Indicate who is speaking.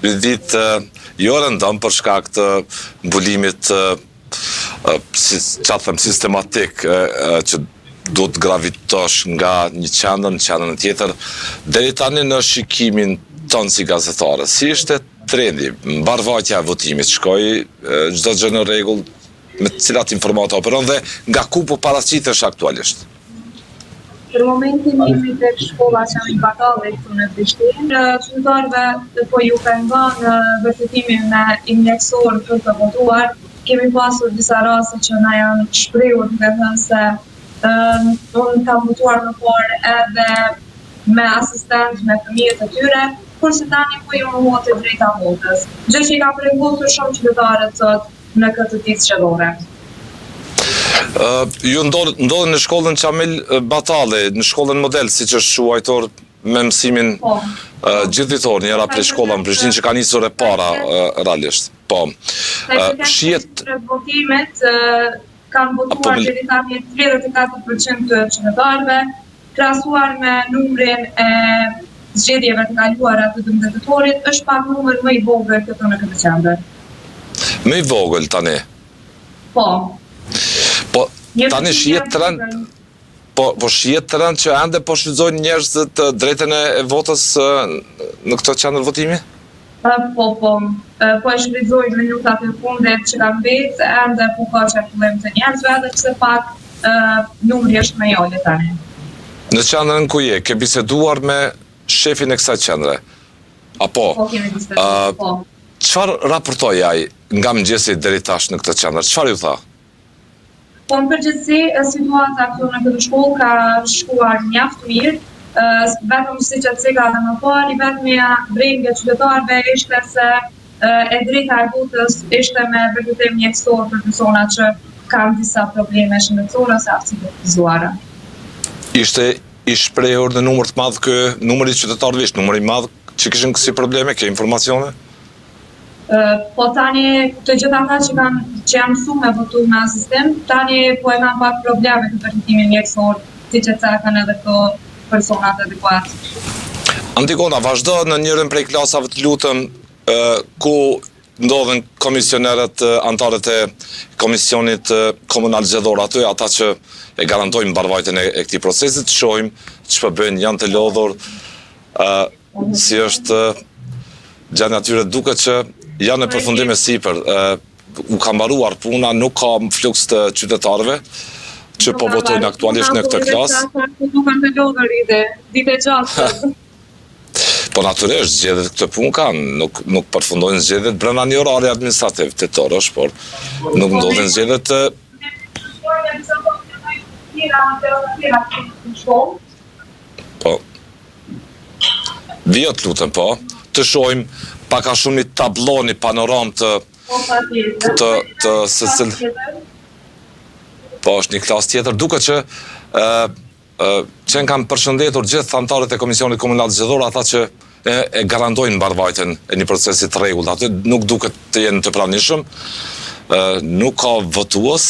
Speaker 1: ditë jo rëndëm për shkak të mbulimit sistematik që do të gravitosh nga një qendër në qendrën tjetër, deri tani në shikimin tonë si gazetarë. Si ishte trendi, mbarvajtja e votimit, shkoi çdo gjë në rregull, me cilat informata operon dhe nga ku po paraqitesh aktualisht?
Speaker 2: Për momentin jemi tek shkolla Qami Batalli këtu në Prishtinë. Qytetarëve po ju kanë dhënë vërtetimin me injeksor për të votuar. Kemi pasur disa raste që na janë shprehur duke thënë se unë kam votuar më parë edhe me asistent, me fëmijët e tyre, kurse tani po ju mohuat e drejta votës. Gjë që i ka përgatitur shumë qytetarët sot në këtë ditë zgjedhore.
Speaker 1: Ju ndodhen në shkollën Qamil Batalli, në shkollën model, siç është quajtur me mësimin gjithditor, njëra prej shkollave në Prishtinë që ka nisur e para realisht. Po.
Speaker 2: Shihet votimet kanë votuar deri tani 34% të qytetarëve, krahasuar me numrin e zgjedhjeve të kaluara të 12 dhjetorit, është pak numër më i vogël këtu në këtë qendër.
Speaker 1: Më i vogël tani.
Speaker 2: Po.
Speaker 1: Po tani shihet trend. Po shihet trend që ende po shfrytëzojnë njerëzit të drejtën e votës në këtë qendër votimi?
Speaker 2: Po e shfrytëzojnë minutat e fundit që kanë mbetë, ende po ka qarkullim të njerëzve, edhe pse pak numri është më i ulët tani.
Speaker 1: Në qendrën ku je, ke biseduar me shefin e kësaj qendre? Apo?
Speaker 2: Po, kemi biseduar, po.
Speaker 1: Çfarë raportoi ai nga mëngjesi deri tash në këtë qendër? Çfarë ju tha?
Speaker 2: Po në përgjithësi, situata këtu në këtë shkollë ka shkuar mjaft mirë. Vetëm siç e ceka edhe më parë, vetmja brengja qytetarëve ishte se e drejta e votës ishte me vërtetim mjekësor për persona që kanë disa probleme shëndetësore ose aftësizuara.
Speaker 1: Ishte i shprehur në numër të madh ky numri i qytetarëve, ishte numri i madh që kishin kësi probleme, ke informacione?
Speaker 2: Po tani të gjitha ata që janë mësuar me votu me asistent, tani po e kanë pak probleme të vërtetimin mjekësor, siç e cekën edhe këto personat adekuat.
Speaker 1: Antigona, vazhdo në njërin prej klasave të lutem ku ndodhen komisionerët, antarët e komisionit komunal zgjedhor aty, ata që e garantojnë mbarvajtjen e këtij procesi, të shohim ç'po bëjnë, janë të lodhur, si është gjendja atyre, duket që janë në përfundim e sipër, u ka mbaruar puna, nuk ka fluks të qytetarëve që po votojnë aktualisht në këtë klasë.
Speaker 2: Duken të lodhur ditë gjatë.
Speaker 1: Po natyrisht zgjedhjet këtë punë kanë, nuk përfundojnë zgjedhjet brenda një orari administrativ tetorësh, por nuk ndodhin zgjedhjet po. Vijot lutem po, të shohim pak a shumë një tablon, një panoram të po është një klasë tjetër, duket që që kanë përshëndetur gjithë antarët e Komisionit Komunal Zgjedhor, ata që e garantojnë mbarvajtjen e një procesi të rregullt. Aty nuk duket të jenë të pranishëm, nuk ka votues.